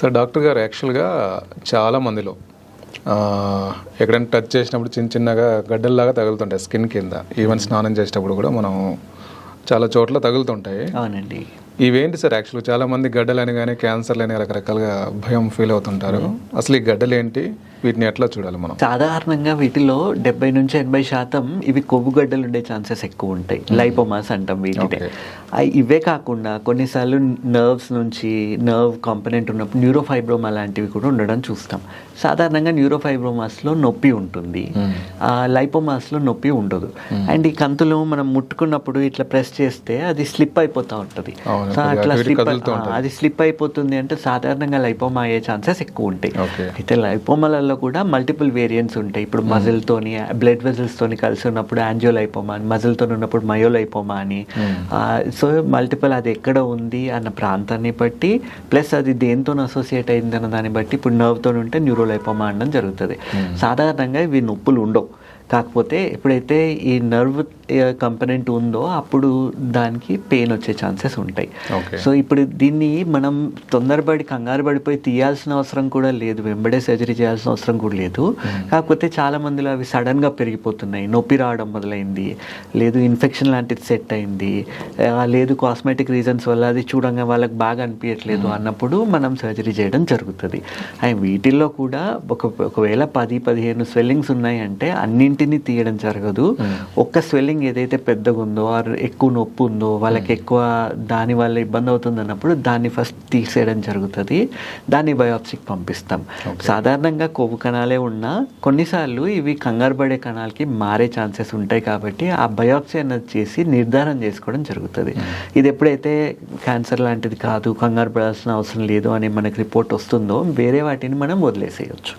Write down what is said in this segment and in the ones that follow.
So doctor గారు యాక్చువల్గా చాలా మందిలో ఎక్కడైనా టచ్ చేసినప్పుడు చిన్న చిన్నగా గడ్డల్లాగా తగులుతుంటాయి స్కిన్ కింద. ఈవెన్ స్నానం చేసేటప్పుడు కూడా మనం చాలా చోట్ల తగులుతుంటాయి. అవునండి. ఇవేంటి సార్? యాక్చువల్గా చాలా మంది గడ్డలని కానీ క్యాన్సర్లు అని రకరకాలుగా భయం ఫీల్ అవుతుంటారు. అసలు ఈ గడ్డలు ఏంటి, వీటిని ఎట్లా చూడాలి మనం? సాధారణంగా వీటిలో 70-80% ఇవి కొవ్వు గడ్డలు ఉండే ఛాన్సెస్ ఎక్కువ ఉంటాయి. లైపోమాస్ అంటాం వీటిని. ఇవే కాకుండా కొన్నిసార్లు నర్వ్స్ నుంచి నర్వ్ కాంపనెంట్ ఉన్నప్పుడు న్యూరోఫైబ్రోమా లాంటివి కూడా ఉండడం చూస్తాం. సాధారణంగా న్యూరోఫైబ్రోమాస్లో నొప్పి ఉంటుంది, లైపోమాస్లో నొప్పి ఉండదు. అండ్ ఈ కంతులు మనం ముట్టుకున్నప్పుడు ఇట్లా ప్రెస్ చేస్తే అది స్లిప్ అయిపోతూ ఉంటుంది. సో అట్లా అది స్లిప్ అయిపోతుంది అంటే సాధారణంగా లైపోమా అయ్యే ఛాన్సెస్ ఎక్కువ ఉంటాయి. అయితే లైపోమాలలో కూడా మల్టిపుల్ వేరియంట్స్ ఉంటాయి. ఇప్పుడు మజిల్తోని బ్లడ్ వెజల్స్తోని కలిసి ఉన్నప్పుడు యాంజియోలైపోమా అని, మజిల్తో ఉన్నప్పుడు మయోలైపోమా అని. సో మల్టిపుల్ అది ఎక్కడ ఉంది అన్న ప్రాంతాన్ని బట్టి ప్లస్ అది దేంతో అసోసియేట్ అయింది అన్న దాన్ని బట్టి ఇప్పుడు నర్వ్తో ఉంటే న్యూరోలైపోమా అనడం జరుగుతుంది. సాధారణంగా ఇవి నొప్పులు ఉండవు. కాకపోతే ఎప్పుడైతే ఈ నర్వ్ కంపనెంట్ ఉందో అప్పుడు దానికి పెయిన్ వచ్చే ఛాన్సెస్ ఉంటాయి. సో ఇప్పుడు దీన్ని మనం తొందరపడి కంగారు పడిపోయి తీయాల్సిన అవసరం కూడా లేదు, వెంబడే సర్జరీ చేయాల్సిన అవసరం కూడా లేదు. కాకపోతే చాలా మందిలో అవి సడన్గా పెరిగిపోతున్నాయి, నొప్పి రావడం మొదలైంది, లేదు ఇన్ఫెక్షన్ లాంటిది సెట్ అయింది, లేదు కాస్మెటిక్ రీజన్స్ వల్ల అది చూడంగా వాళ్ళకి బాగా అనిపించట్లేదు అన్నప్పుడు మనం సర్జరీ చేయడం జరుగుతుంది. అండ్ వీటిల్లో కూడా ఒకవేళ 10-15 స్వెల్లింగ్స్ ఉన్నాయంటే అన్నింటినీ తీయడం జరగదు. ఒక్క స్వెల్లింగ్ ఏదైతే పెద్దగా ఉందో ఆర్ ఎక్కువ నొప్పి ఉందో వాళ్ళకి ఎక్కువ దాని వల్ల ఇబ్బంది అవుతుంది అన్నప్పుడు దాన్ని ఫస్ట్ తీసేయడం జరుగుతుంది. దాన్ని బయాప్సీకి పంపిస్తాం. సాధారణంగా కొవ్వు కణాలే ఉన్నా కొన్నిసార్లు ఇవి కంగారు పడే కణాలకి మారే ఛాన్సెస్ ఉంటాయి. కాబట్టి ఆ బయాప్సీ అన్నది చేసి నిర్ధారణ చేసుకోవడం జరుగుతుంది. ఇది ఎప్పుడైతే క్యాన్సర్ లాంటిది కాదు, కంగారు పడాల్సిన అవసరం లేదు అని మనకి రిపోర్ట్ వస్తుందో వేరే వాటిని మనం వదిలేసేయచ్చు.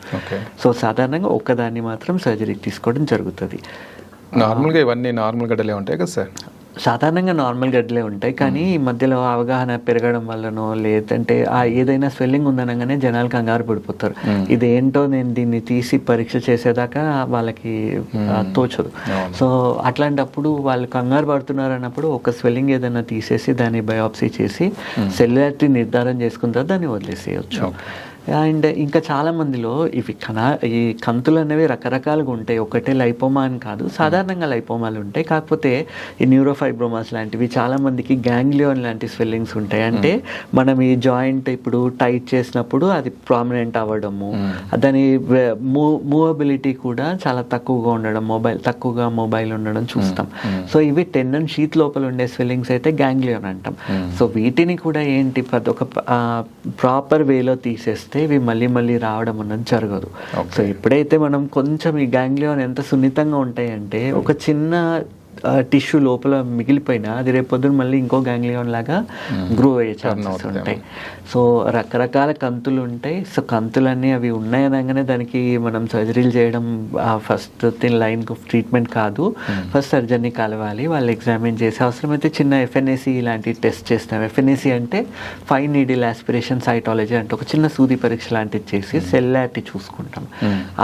సో సాధారణంగా ఒక్కదాన్ని మాత్రం సర్జరీకి తీసుకోవడం జరుగుతుంది. నార్మల్గా ఇవన్నీ నార్మల్ గడ్డలే ఉంటాయి కదా సార్? సాధారణంగా నార్మల్ గడ్డలే ఉంటాయి. కానీ ఈ మధ్యలో అవగాహన పెరగడం వల్లనో లేదంటే ఏదైనా స్వెల్లింగ్ ఉందనగానే జనాలు కంగారు పడిపోతారు. ఇదేంటో నేను దీన్ని తీసి పరీక్ష చేసేదాకా వాళ్ళకి తోచదు. సో అట్లాంటప్పుడు వాళ్ళు కంగారు పడుతున్నారు అన్నప్పుడు ఒక స్వెల్లింగ్ ఏదైనా తీసేసి దాన్ని బయాప్సీ చేసి సెల్యులారిటీ నిర్ధారణ చేసుకున్న తర్వాత దాన్ని వదిలేసేయచ్చు. అండ్ ఇంకా చాలామందిలో ఈ కంతులు అనేవి రకరకాలుగా ఉంటాయి. ఒకటే లైపోమా అని కాదు, సాధారణంగా లైపోమాలు ఉంటాయి. కాకపోతే ఈ న్యూరోఫైబ్రోమాస్ లాంటివి చాలామందికి గ్యాంగ్లియోన్ లాంటి స్వెల్లింగ్స్ ఉంటాయి. అంటే మనం ఈ జాయింట్ ఇప్పుడు టైట్ చేసినప్పుడు అది ప్రామినెంట్ అవ్వడము, దాని మూవబిలిటీ కూడా చాలా తక్కువగా ఉండడం, తక్కువగా మొబైల్ ఉండడం చూస్తాం. సో ఇవి టెండన్ షీత్ లోపల ఉండే స్వెల్లింగ్స్ అయితే గ్యాంగ్లియోన్ అంటాం. సో వీటిని కూడా ఏంటి ఒక ప్రాపర్ వేలో తీసేస్తే ఇవి మళ్ళీ రావడం అన్నది జరగదు. సో ఎప్పుడైతే మనం కొంచెం ఈ గ్యాంగ్లియోన్ ఎంత సున్నితంగా ఉంటాయంటే ఒక చిన్న టిష్యూ లోపల మిగిలిపోయినా అది రేపొద్దున మళ్ళీ ఇంకో గ్యాంగ్లియోన్ లాగా గ్రో అయ్యే ఛాన్సెస్ ఉంటాయి. సో రకరకాల కంతులు ఉంటాయి. సో కంతులన్నీ అవి ఉన్నాయనగానే దానికి మనం సర్జరీలు చేయడం ఫస్ట్ లైన్ ఆఫ్ ట్రీట్మెంట్ కాదు. ఫస్ట్ సర్జరీని కలవాలి, వాళ్ళు ఎగ్జామిన్ చేసి అవసరమైతే చిన్న ఎఫ్ఎన్ఏసి ఇలాంటి టెస్ట్ చేస్తాం. ఎఫ్ఎన్ఏసి అంటే ఫైన్ నీడిల్ ఆస్పిరేషన్ సైటాలజీ అంటే ఒక చిన్న సూది పరీక్ష లాంటిది చేసి సెల్లారిటీ చూసుకుంటాం.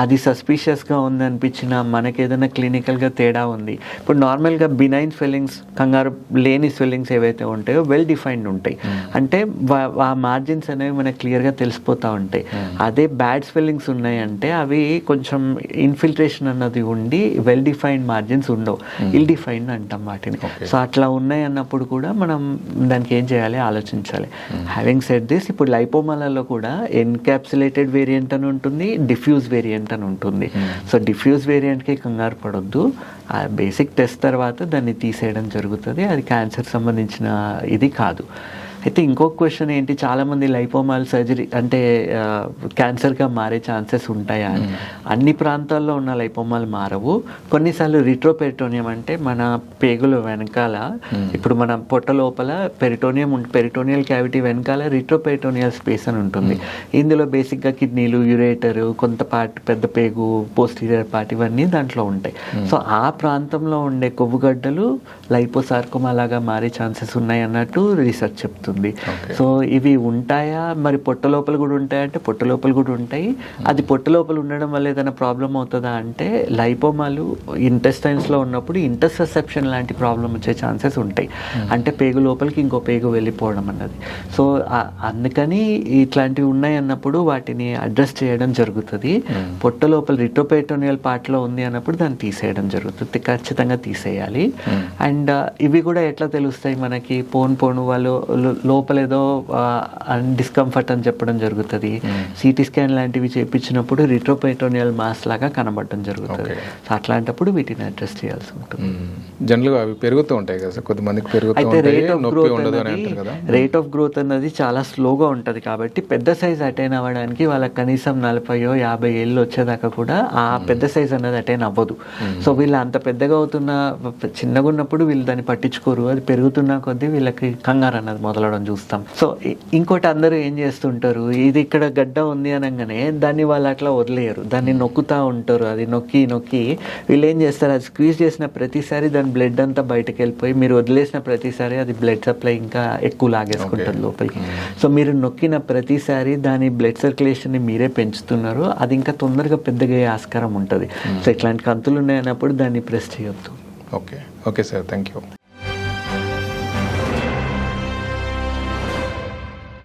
అది సస్పీషియస్గా ఉందనిపించిన మనకి ఏదైనా క్లినికల్గా తేడా ఉంది. ఇప్పుడు నార్మల్గా బినైన్ స్వెల్లింగ్స్, కంగారు లేని స్వెల్లింగ్స్ ఏవైతే ఉంటాయో వెల్ డిఫైన్డ్ ఉంటాయి. అంటే ఆ మార్జిన్స్ అనేవి మనకు క్లియర్గా తెలిసిపోతూ ఉంటాయి. అదే బ్యాడ్ స్వెల్లింగ్స్ ఉన్నాయంటే అవి కొంచెం ఇన్ఫిల్ట్రేషన్ అన్నది ఉండి వెల్ డిఫైన్డ్ మార్జిన్స్ ఉండవు, ఇల్ డిఫైన్డ్ అంటాం వాటిని. సో అట్లా ఉన్నాయి అన్నప్పుడు కూడా మనం దానికి ఏం చేయాలి ఆలోచించాలి. హ్యావింగ్ సెడ్ దిస్, ఇప్పుడు లైపోమాలలో కూడా ఎన్క్యాప్సులేటెడ్ వేరియంట్ అని ఉంటుంది, డిఫ్యూజ్ వేరియంట్ అని ఉంటుంది. సో డిఫ్యూజ్ వేరియంట్కి కంగారు పడొద్దు. ఆ బేసిక్ టెస్ట్ తర్వాత దాన్ని తీసేయడం జరుగుతుంది. అది క్యాన్సర్ సంబంధించిన ఇది కాదు. అయితే ఇంకొక క్వశ్చన్ ఏంటి, చాలామంది లైపోమాల్ సర్జరీ అంటే క్యాన్సర్గా మారే ఛాన్సెస్ ఉంటాయా అని. అన్ని ప్రాంతాల్లో ఉన్న లైపోమాలు మారవు. కొన్నిసార్లు రిట్రోపెరిటోనియం అంటే మన పేగుల వెనకాల, ఇప్పుడు మన పొట్ట లోపల పెరిటోనియల్ క్యావిటీ వెనకాల రిట్రోపెరిటోనియల్ స్పేస్ అని ఉంటుంది. ఇందులో బేసిక్గా కిడ్నీలు, యురేటర్, కొంత పార్ట్ పెద్ద పేగు, పోస్టీరియర్ పార్ట్ ఇవన్నీ దాంట్లో ఉంటాయి. సో ఆ ప్రాంతంలో ఉండే కొవ్వుగడ్డలు లైపోసార్కోమా లాగా మారే ఛాన్సెస్ ఉన్నాయి అన్నట్టు రీసెర్చ్ చెప్తుంది. ఉంటుంది. సో ఇవి ఉంటాయా మరి పొట్ట లోపల కూడా ఉంటాయా అంటే పొట్ట లోపల కూడా ఉంటాయి. అది పొట్ట లోపల ఉండడం వల్ల ఏదైనా ప్రాబ్లం అవుతుందా అంటే లైపోమాలు ఇంటెస్టైన్స్లో ఉన్నప్పుడు ఇంటర్సెప్షన్ లాంటి ప్రాబ్లం వచ్చే ఛాన్సెస్ ఉంటాయి. అంటే పేగు లోపలికి ఇంకో పేగు వెళ్ళిపోవడం అన్నది. సో అందుకని ఇట్లాంటివి ఉన్నాయి అన్నప్పుడు వాటిని అడ్రస్ చేయడం జరుగుతుంది. పొట్ట లోపల రిట్రోపెరిటోనియల్ పార్ట్లో ఉంది అన్నప్పుడు దాన్ని తీసేయడం జరుగుతుంది, ఖచ్చితంగా తీసేయాలి. అండ్ ఇవి కూడా ఎట్లా తెలుస్తాయి మనకి, పోను వాళ్ళు లోపల ఏదో డిస్కంఫర్ట్ అని చెప్పడం జరుగుతుంది. సిటీ స్కాన్ లాంటివి చేయించినప్పుడు రిట్రోపెరిటోనియల్ మాస్ లాగా కనబడడం జరుగుతుంది. సో అట్లాంటప్పుడు వీటిని అడ్రస్ చేయాల్సి ఉంటుంది. జనరల్గా అవి పెరుగుతూ ఉంటాయి కదా, కొద్దిమందికి పెరుగుతూ అయితే ఉంటాయి, రేట్ ఆఫ్ నొప్పి గ్రోత్ ఉండదు అని అన్నది అంటారు కదా. రేట్ ఆఫ్ గ్రోత్ అన్నది చాలా స్లోగా ఉంటుంది. కాబట్టి పెద్ద సైజ్ అటైన్ అవ్వడానికి వాళ్ళకి కనీసం 40-50 ఏళ్ళు వచ్చేదాకా కూడా ఆ పెద్ద సైజ్ అన్నది అటైన్ అవ్వదు. సో వీళ్ళు అంత పెద్దగా అవుతున్న చిన్నగా ఉన్నప్పుడు వీళ్ళు దాన్ని పట్టించుకోరు. అది పెరుగుతున్న కొద్దీ వీళ్ళకి కంగారు అన్నది మొదలవడం చూస్తాం. సో ఇంకోటి అందరూ ఏం చేస్తుంటారు, ఇది ఇక్కడ గడ్డ ఉంది అనగానే దాన్ని వాళ్ళు అట్లా వదిలేయరు, దాన్ని నొక్కుతూ ఉంటారు. అది నొక్కి వీళ్ళు ఏం చేస్తారు, అది స్క్వీజ్ చేసిన ప్రతిసారి దాని బ్లడ్ అంతా బయటకు వెళ్ళిపోయి మీరు వదిలేసిన ప్రతిసారి అది బ్లడ్ సప్లై ఇంకా ఎక్కువ లాగేసుకుంటుంది లోపలికి. సో మీరు నొక్కిన ప్రతిసారి దాని బ్లడ్ సర్క్యులేషన్ని మీరే పెంచుతున్నారు, అది ఇంకా తొందరగా పెద్దగా అయ్యే ఆస్కారం ఉంటుంది. సో ఇట్లాంటి కంతులు ఉన్నాయన్నప్పుడు దాన్ని ప్రెస్ చేయొద్దు. Okay sir, thank you.